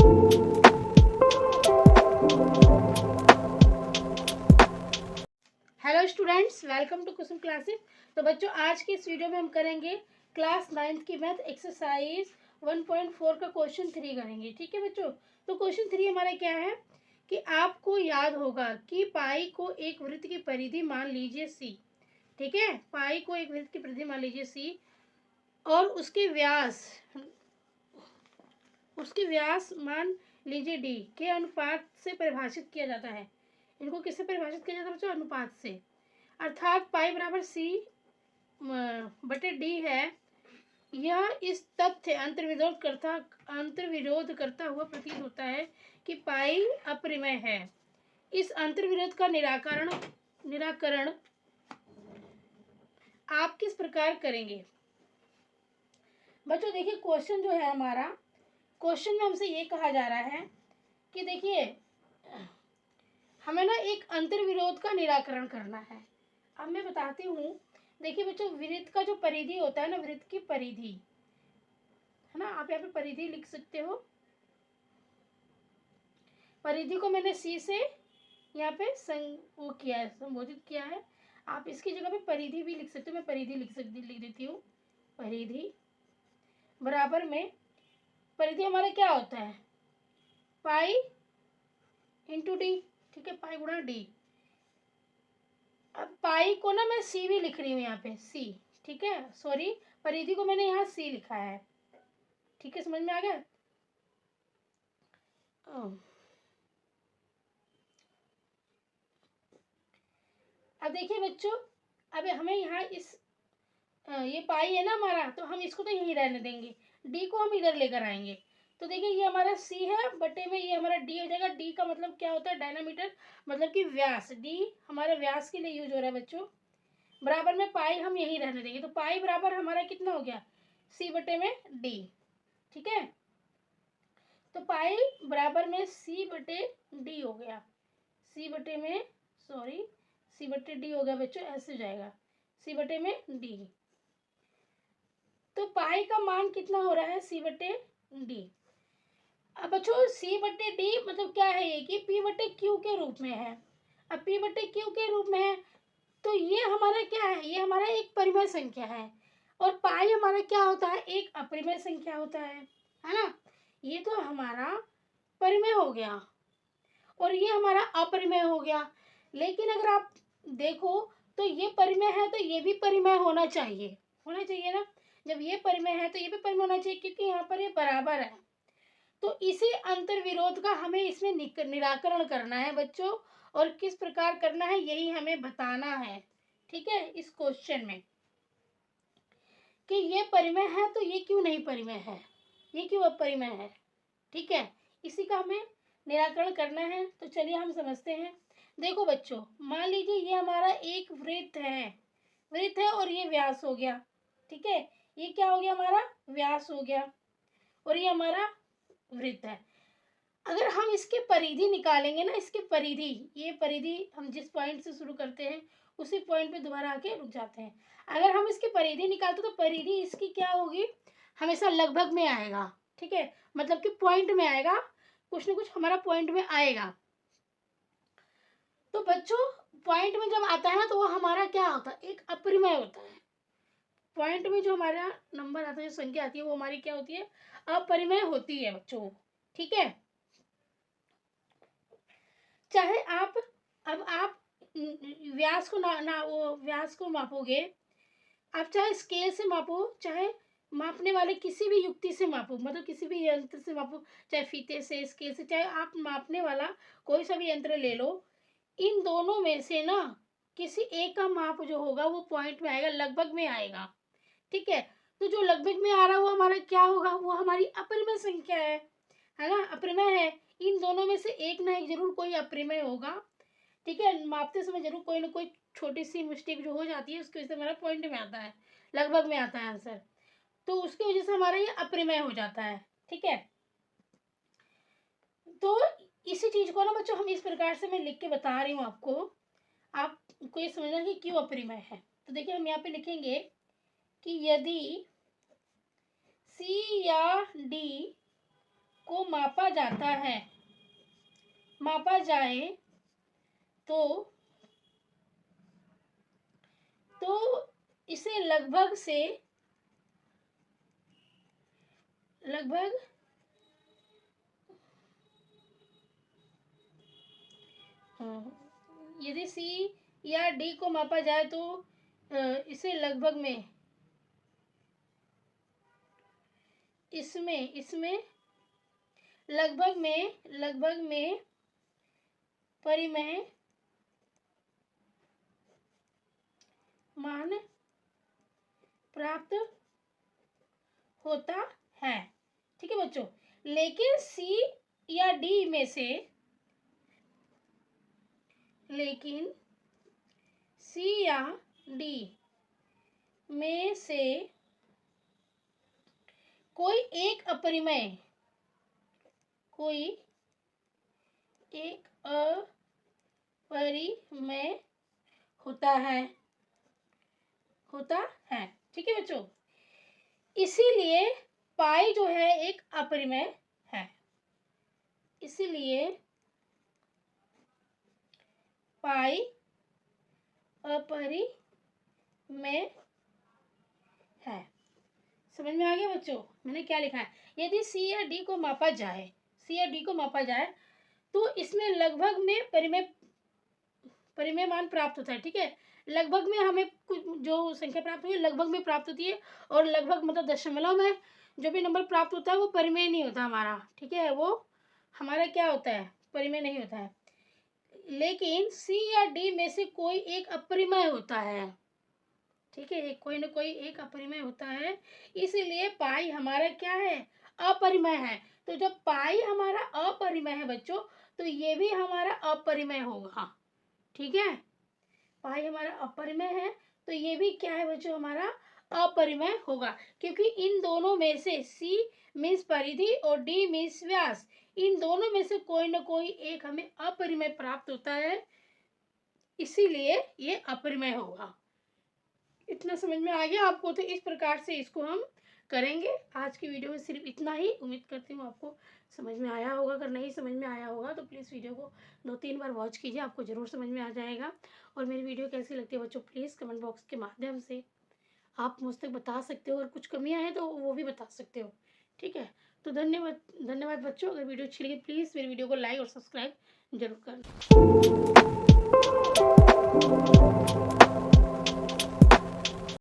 Hello students, welcome to Kusum classes. तो बच्चों, आज की इस वीडियो में हम करेंगे क्लास 9th की मैथ एक्सरसाइज 1.4 का क्वेश्चन 3 करेंगे। ठीक है बच्चों, तो क्वेश्चन 3 हमारा क्या है कि आपको याद होगा कि पाई को एक वृत्त की परिधि मान लीजिए सी। ठीक है, पाई को एक वृत्त की परिधि मान लीजिए सी और उसके व्यास मान लीजिए डी के अनुपात से परिभाषित किया जाता है। इनको किससे परिभाषित किया जाता है बच्चों? अनुपात से। अर्थात पाई बराबर सी बटे डी है। यह इस तथ्य अंतर्विरोध करता हुआ प्रतीत होता है कि पाई अपरिमेय है। इस अंतर्विरोध का निराकरण आप किस प्रकार करेंगे? बच्चों देखिए, क्वेश्चन जो है हमारा, क्वेश्चन में हमसे ये कहा जा रहा है कि देखिए, हमें ना एक अंतर्विरोध का निराकरण करना है। अब मैं बताती हूँ। देखिए बच्चों, वृत्त का जो परिधि होता है ना, वृत्त की परिधि है ना, आप यहाँ पे परिधि लिख सकते हो। परिधि को मैंने सी से यहाँ पे संबोधित किया है। आप इसकी जगह पे परिधि भी लिख सकते हो। मैं परिधि लिख देती हूँ। परिधि बराबर में, परिधि हमारा क्या होता है? Pi into D. ठीक है, पाई गुणा डी। अब पाई को ना मैं सी भी लिख रही हूँ यहाँ पे, सी। ठीक है, सॉरी, परिधि को मैंने यहाँ सी लिखा है। ठीक है, समझ में आ गया? अब देखिए बच्चों, अब हमें यहाँ ये पाई है ना हमारा, तो हम इसको तो यहीं रहने देंगे। डी को हम इधर लेकर आएंगे। तो देखिए, ये हमारा सी है बटे में ये हमारा डी हो जाएगा। डी का मतलब क्या होता है? डायनामीटर, मतलब कि व्यास। डी हमारा व्यास के लिए यूज हो रहा है बच्चों। बराबर में पाई हम यहीं रहने देंगे। तो पाई बराबर हमारा कितना हो गया? सी बटे में डी। ठीक है, तो पाई बराबर में सी बटे डी हो गया। सी बटे डी हो गया बच्चों, ऐसे हो जाएगा, सी बटे में डी। तो पाई का मान कितना हो रहा है? सी बटे डी। अब बच्चों, सी बटे डी मतलब क्या है? ये कि पी बटे क्यू के रूप में है। अब पी बटे क्यू के रूप में है, तो ये हमारा क्या है? ये हमारा एक परिमेय संख्या है। और पाई हमारा क्या होता है? एक अपरिमेय संख्या होता है ना। ये तो हमारा परिमेय हो गया और ये हमारा अपरिमेय हो गया। लेकिन अगर आप देखो तो ये परिमेय है, तो ये भी परिमेय होना चाहिए ना। जब ये परिमेय है तो ये भी परिमेय होना चाहिए, क्योंकि यहाँ पर ये बराबर है। तो इसी अंतर्विरोध का हमें इसमें निराकरण करना है बच्चों। और किस प्रकार करना है, यही हमें बताना है। ठीक है, इस क्वेश्चन में कि ये परिमेय है तो ये क्यों नहीं परिमेय है, ये क्यों अपरिमेय है। ठीक है, इसी का हमें निराकरण करना है। तो चलिए हम समझते हैं। देखो बच्चों, मान लीजिए ये हमारा एक वृत्त है और ये व्यास हो गया। ठीक है, ये क्या हो गया? हमारा व्यास हो गया और ये हमारा वृत्त है। अगर हम इसके परिधि निकालेंगे ना, ये परिधि हम जिस पॉइंट से शुरू करते हैं उसी पॉइंट पे दोबारा आके रुक जाते हैं। अगर हम इसकी परिधि निकालते तो परिधि इसकी क्या होगी? हमेशा लगभग में आएगा। ठीक है, मतलब कि पॉइंट में आएगा, कुछ ना कुछ हमारा पॉइंट में आएगा। तो बच्चों, पॉइंट में जब आता है ना, तो वो हमारा क्या होता है? एक अपरिमेय होता है। पॉइंट में जो हमारा नंबर आता है, जो संख्या आती है, वो हमारी क्या होती है? अपरिमेय होती है बच्चों। ठीक है, चाहे आप व्यास को व्यास को मापोगे। आप चाहे स्केल से मापो, चाहे मापने वाले किसी भी युक्ति से मापो, मतलब किसी भी यंत्र से मापो, चाहे फीते से, स्केल से, चाहे आप मापने वाला कोई सा भी यंत्र ले लो। इन दोनों में से ना किसी एक का माप जो होगा वो पॉइंट में आएगा, लगभग में आएगा। ठीक है, तो जो लगभग में आ रहा है वो हमारा क्या होगा? वो हमारी अपरिमेय संख्या है ना, अपरिमेय है। इन दोनों में से एक ना एक जरूर कोई अपरिमेय होगा। ठीक है, मापते समय जरूर कोई ना कोई छोटी सी मिस्टेक जो हो जाती है, उसकी वजह से हमारा पॉइंट में आता है, लगभग में आता है आंसर। तो उसकी वजह से हमारा ये अपरिमेय हो जाता है। ठीक है, तो इसी चीज को ना बच्चों हम इस प्रकार से मैं लिख के बता रही हूँ आपको ये समझना कि क्यों अपरिमेय है। तो देखिए, हम यहाँ पे लिखेंगे कि यदि C या D को मापा जाता है, मापा जाए तो इसे लगभग यदि सी या डी को मापा जाए तो इसे लगभग में इसमें लगभग में परिमेय मान प्राप्त होता है। ठीक है बच्चों, लेकिन सी या डी में से कोई एक अपरिमेय होता है। ठीक है बच्चों, इसीलिए पाई जो है एक अपरिमेय है। इसीलिए पाई अपरिमेय है। समझ में आ गया बच्चों मैंने क्या लिखा है? यदि सी या डी को मापा जाए तो इसमें लगभग में परिमेय मान प्राप्त होता है। ठीक है, लगभग में हमें कुछ जो संख्या प्राप्त हुई लगभग में प्राप्त होती है, और लगभग मतलब दशमलव में जो भी नंबर प्राप्त होता है वो परिमेय नहीं होता हमारा। ठीक है, वो हमारा क्या होता है, परिमेय नहीं होता है। लेकिन सी या डी में से कोई एक अपरिमेय होता है। ठीक है, कोई ना कोई एक अपरिमेय होता है, इसीलिए पाई हमारा क्या है, अपरिमेय है। तो जब पाई हमारा अपरिमेय है बच्चों, तो ये भी हमारा अपरिमेय होगा। ठीक है, पाई हमारा अपरिमेय है तो ये भी क्या है बच्चों, हमारा अपरिमेय होगा, क्योंकि इन दोनों में से सी मीन्स परिधि और डी मीन्स व्यास, इन दोनों में से कोई ना कोई एक हमें अपरिमेय प्राप्त होता है, इसीलिए ये अपरिमेय होगा। इतना समझ में आ गया आपको? तो इस प्रकार से इसको हम करेंगे। आज की वीडियो में सिर्फ इतना ही। उम्मीद करती हूँ आपको समझ में आया होगा। अगर नहीं समझ में आया होगा तो प्लीज़ वीडियो को 2-3 बार वॉच कीजिए, आपको ज़रूर समझ में आ जाएगा। और मेरी वीडियो कैसी लगती है बच्चों, प्लीज़ कमेंट बॉक्स के माध्यम से आप मुझ तक बता सकते हो, और कुछ कमियाँ हैं तो वो भी बता सकते हो। ठीक है, तो धन्यवाद बच्चों। अगर वीडियो अच्छी लगी प्लीज़ मेरी वीडियो को लाइक और सब्सक्राइब जरूर करें।